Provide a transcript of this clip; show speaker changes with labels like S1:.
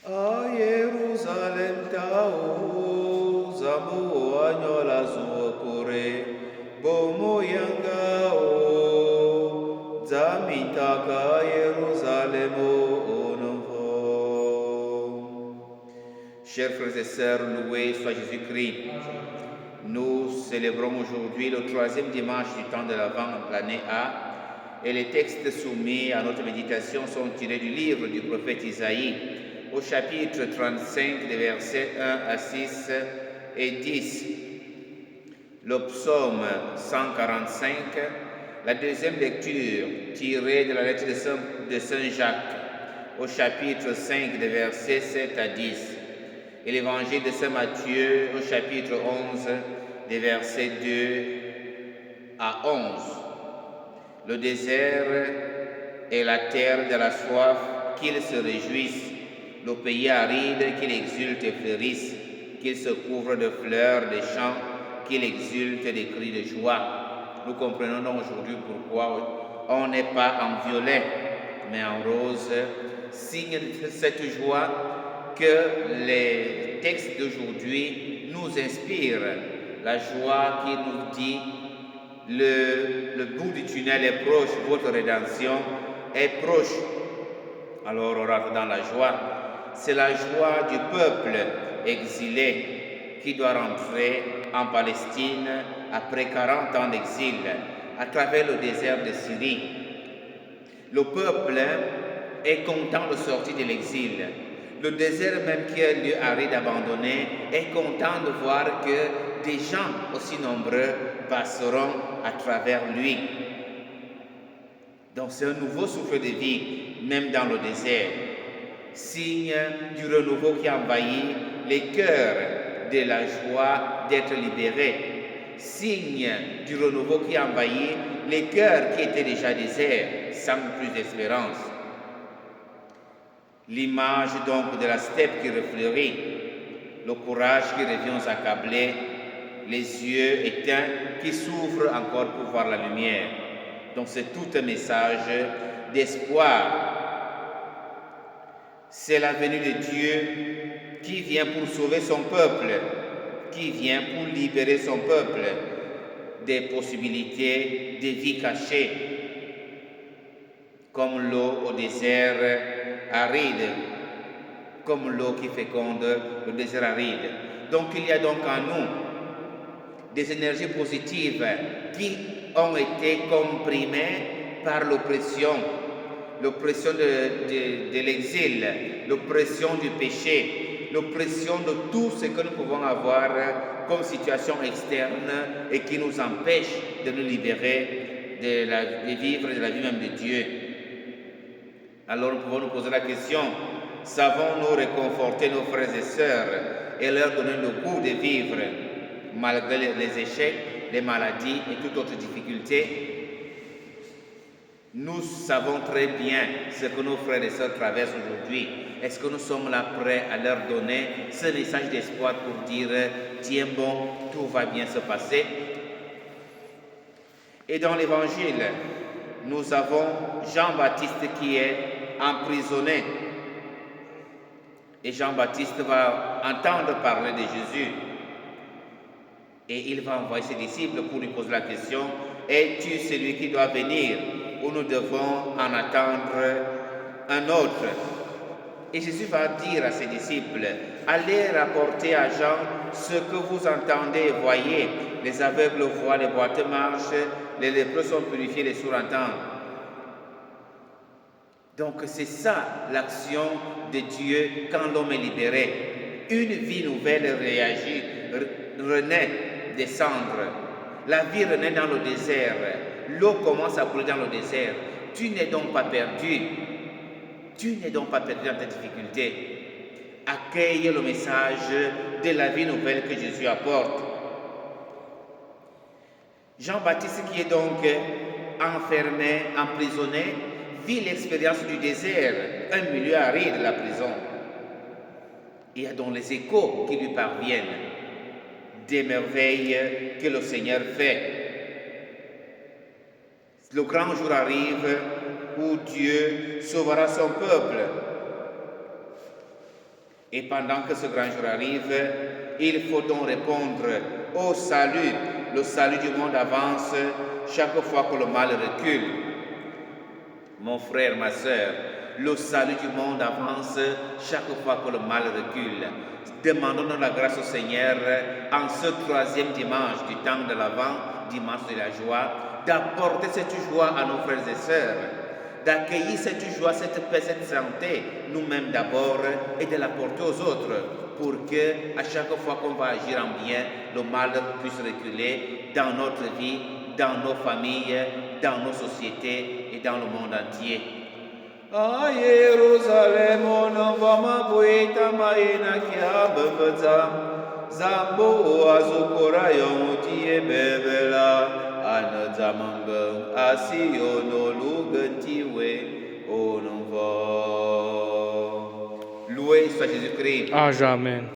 S1: A Yerusalem tao zambo anyola zuokore bomo yanga o zamitaka Yerusalem onovo. Chers frères et sœurs, loué soit Jésus-Christ. Nous célébrons aujourd'hui le troisième dimanche du temps de l'Avent, l'année A, et les textes soumis à notre méditation sont tirés du livre du prophète Isaïe, au chapitre 35, des versets 1 à 6 et 10. Le psaume 145, la deuxième lecture tirée de la lettre de Saint Jacques, au chapitre 5, des versets 7 à 10. Et l'évangile de Saint Matthieu, au chapitre 11, des versets 2 à 11. Le désert est la terre de la soif, qu'ils se réjouissent. Le pays aride, qu'il exulte et fleurisse, qu'il se couvre de fleurs des champs, qu'il exulte des cris de joie. Nous comprenons donc aujourd'hui pourquoi on n'est pas en violet, mais en rose, signe de cette joie que les textes d'aujourd'hui nous inspirent. La joie qui nous dit le bout du tunnel est proche, votre rédemption est proche. Alors on rentre dans la joie. C'est la joie du peuple exilé qui doit rentrer en Palestine après 40 ans d'exil à travers le désert de Syrie. Le peuple est content de sortir de l'exil. Le désert même qui est un lieu aride abandonné est content de voir que des gens aussi nombreux passeront à travers lui. Donc c'est un nouveau souffle de vie, même dans le désert. Signe du renouveau qui envahit les cœurs de la joie d'être libérés. Signe du renouveau qui envahit les cœurs qui étaient déjà déserts, sans plus d'espérance. L'image donc de la steppe qui refleurit, le courage qui revient aux accablés, les yeux éteints qui s'ouvrent encore pour voir la lumière. Donc c'est tout un message d'espoir. C'est la venue de Dieu qui vient pour sauver son peuple, qui vient pour libérer son peuple des possibilités de vie cachées, comme l'eau au désert aride, comme l'eau qui féconde le désert aride. Donc il y a donc en nous des énergies positives qui ont été comprimées par l'oppression de l'exil, l'oppression du péché, l'oppression de tout ce que nous pouvons avoir comme situation externe et qui nous empêche de nous libérer de vivre de la vie même de Dieu. Alors nous pouvons nous poser la question, savons-nous réconforter nos frères et sœurs et leur donner le goût de vivre malgré les échecs, les maladies et toute autre difficulté? Nous savons très bien ce que nos frères et sœurs traversent aujourd'hui. Est-ce que nous sommes là prêts à leur donner ce message d'espoir pour dire « Tiens bon, tout va bien se passer » ? Et dans l'Évangile, nous avons Jean-Baptiste qui est emprisonné. Et Jean-Baptiste va entendre parler de Jésus. Et il va envoyer ses disciples pour lui poser la question « Es-tu celui qui doit venir ?» où nous devons en attendre un autre. Et Jésus va dire à ses disciples, allez rapporter à Jean ce que vous entendez et voyez. Les aveugles voient, les boiteux marchent, les lépreux sont purifiés, les sourds entendent. Donc c'est ça l'action de Dieu quand l'homme est libéré. Une vie nouvelle réagit, renaît des cendres. La vie renaît dans le désert. L'eau commence à couler dans le désert. Tu n'es donc pas perdu. Tu n'es donc pas perdu dans tes difficultés. Accueille le message de la vie nouvelle que Jésus apporte. Jean-Baptiste, qui est donc enfermé, emprisonné, vit l'expérience du désert, un milieu aride de la prison. Il y a donc les échos qui lui parviennent des merveilles que le Seigneur fait. Le grand jour arrive où Dieu sauvera son peuple. Et pendant que ce grand jour arrive, il faut donc répondre au salut. Le salut du monde avance chaque fois que le mal recule. Mon frère, ma sœur, le salut du monde avance chaque fois que le mal recule. Demandons la grâce au Seigneur en ce 3e dimanche du temps de l'Avent, dimanche de la joie, d'apporter cette joie à nos frères et sœurs, d'accueillir cette joie, cette paix, cette santé, nous-mêmes d'abord, et de l'apporter aux autres, pour que à chaque fois qu'on va agir en bien, le mal puisse reculer dans notre vie, dans nos familles, dans nos sociétés et dans le monde entier. A Yerusalem onavama buita maina kiabavza zambo azukora yomutie bebela anazamamba asiono lugantiwe onova. Loué soit Jésus-Christ.
S2: À jamais.